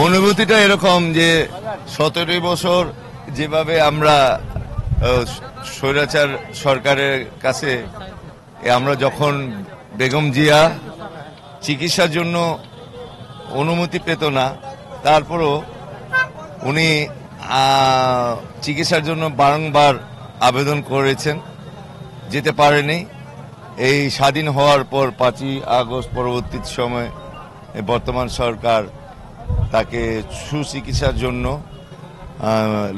অনুভূতিটা এরকম যে 17 বছর যেভাবে আমরা স্বৈরাচার সরকারের কাছে আমরা যখন বেগম জিয়া চিকিৎসার জন্য অনুমতি পেত না, তারপরও উনি চিকিৎসার জন্য বারংবার আবেদন করেছেন, যেতে পারেনি। এই স্বাধীন হওয়ার পর 5ই আগস্ট পরবর্তী সময় বর্তমান সরকার তাকে সুচিকিৎসার জন্য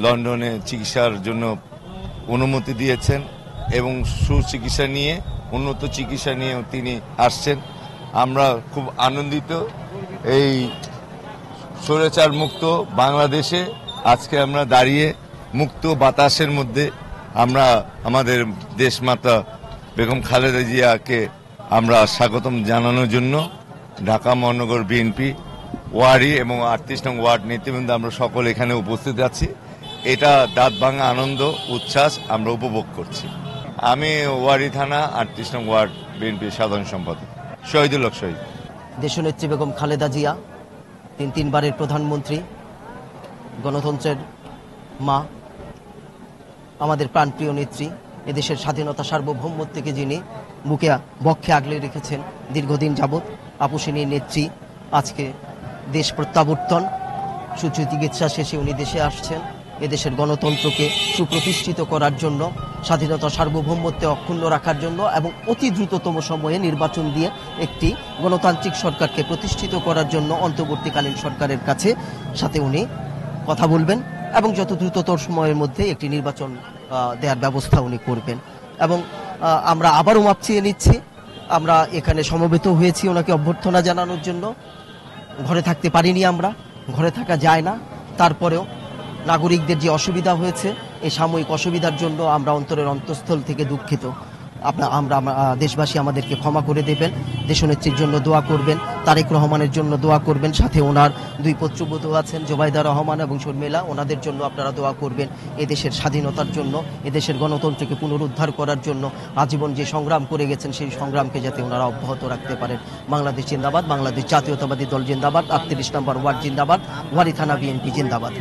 লন্ডনে চিকিৎসার জন্য অনুমতি দিয়েছেন এবং সুচিকিৎসা নিয়ে উন্নত চিকিৎসা নিয়ে তিনি আসছেন। আমরা খুব আনন্দিত এই স্বৈরাচার মুক্ত বাংলাদেশে আজকে আমরা দাঁড়িয়ে মুক্ত বাতাসের মধ্যে আমরা আমাদের দেশমাতা বেগম খালেদা জিয়াকে আমরা স্বাগতম জানানোর জন্য ঢাকা মহানগর বিএনপি ওয়ারি এবং 38 নং ওয়ার্ড নেতৃবৃন্দ আমরা সকল এখানে উপস্থিত আছি। এটা দাঁত ভাঙা আনন্দ উচ্ছ্বাস আমরা উপভোগ করছি। আমি ওয়ারি থানা 38 নং ওয়ার্ড বিএনপির সাধারণ সম্পাদক শহীদুল হক শহীদ। দেশনেত্রী বেগম খালেদা জিয়া তিনবারের প্রধানমন্ত্রী, গণতন্ত্রের মা, আমাদের প্রাণপ্রিয় নেত্রী, এদেশের স্বাধীনতা সার্বভৌমত্বকে যিনি বুকে বক্ষে আগলে রেখেছেন দীর্ঘদিন যাবৎ, আপসিনী নেত্রী আজকে দেশ প্রত্যাবর্তন, সুচিকিৎসা শেষে উনি দেশে আসছেন এদেশের গণতন্ত্রকে সুপ্রতিষ্ঠিত করার জন্য, স্বাধীনতা সার্বভৌমত্বে অক্ষুণ্ণ রাখার জন্য এবং অতি দ্রুততম সময়ে নির্বাচন দিয়ে একটি গণতান্ত্রিক সরকারকে প্রতিষ্ঠিত করার জন্য অন্তর্বর্তীকালীন সরকারের কাছে সাথে উনি কথা বলবেন এবং যত দ্রুততর সময়ের মধ্যে একটি নির্বাচন দেওয়ার ব্যবস্থা উনি করবেন। এবং আমরা আবারও মাপ চেয়ে নিচ্ছি, আমরা এখানে সমবেত হয়েছি ওনাকে অভ্যর্থনা জানানোর জন্য। ঘরে থাকতে পারিনি, আমরা ঘরে থাকা যায় না, তারপরেও নাগরিকদের যে অসুবিধা হয়েছে এই সাময়িক অসুবিধার জন্য আমরা অন্তরের অন্তঃস্থল থেকে দুঃখিত। আমরা দেশবাসী আমাদেরকে ক্ষমা করে দেবেন, দেশনেত্রীর জন্য দোয়া করবেন, তারেক রহমানের জন্য দোয়া করবেন, সাথে ওনার 2 পুত্রবধূ আছেন জোবাইদা রহমান এবং শর্মিলা, ওনাদের জন্য আপনারা দোয়া করবেন। এদেশের স্বাধীনতার জন্য, এদেশের গণতন্ত্রকে পুনরুদ্ধার করার জন্য আজীবন যে সংগ্রাম করে গেছেন সেই সংগ্রামকে যাতে ওনারা অব্যাহত রাখতে পারেন। বাংলাদেশ জিন্দাবাদ, বাংলাদেশ জাতীয়তাবাদী দল জিন্দাবাদ, 38 নম্বর ওয়ার্ড জিন্দাবাদ, ওয়ারি থানা বিএনপি জিন্দাবাদ।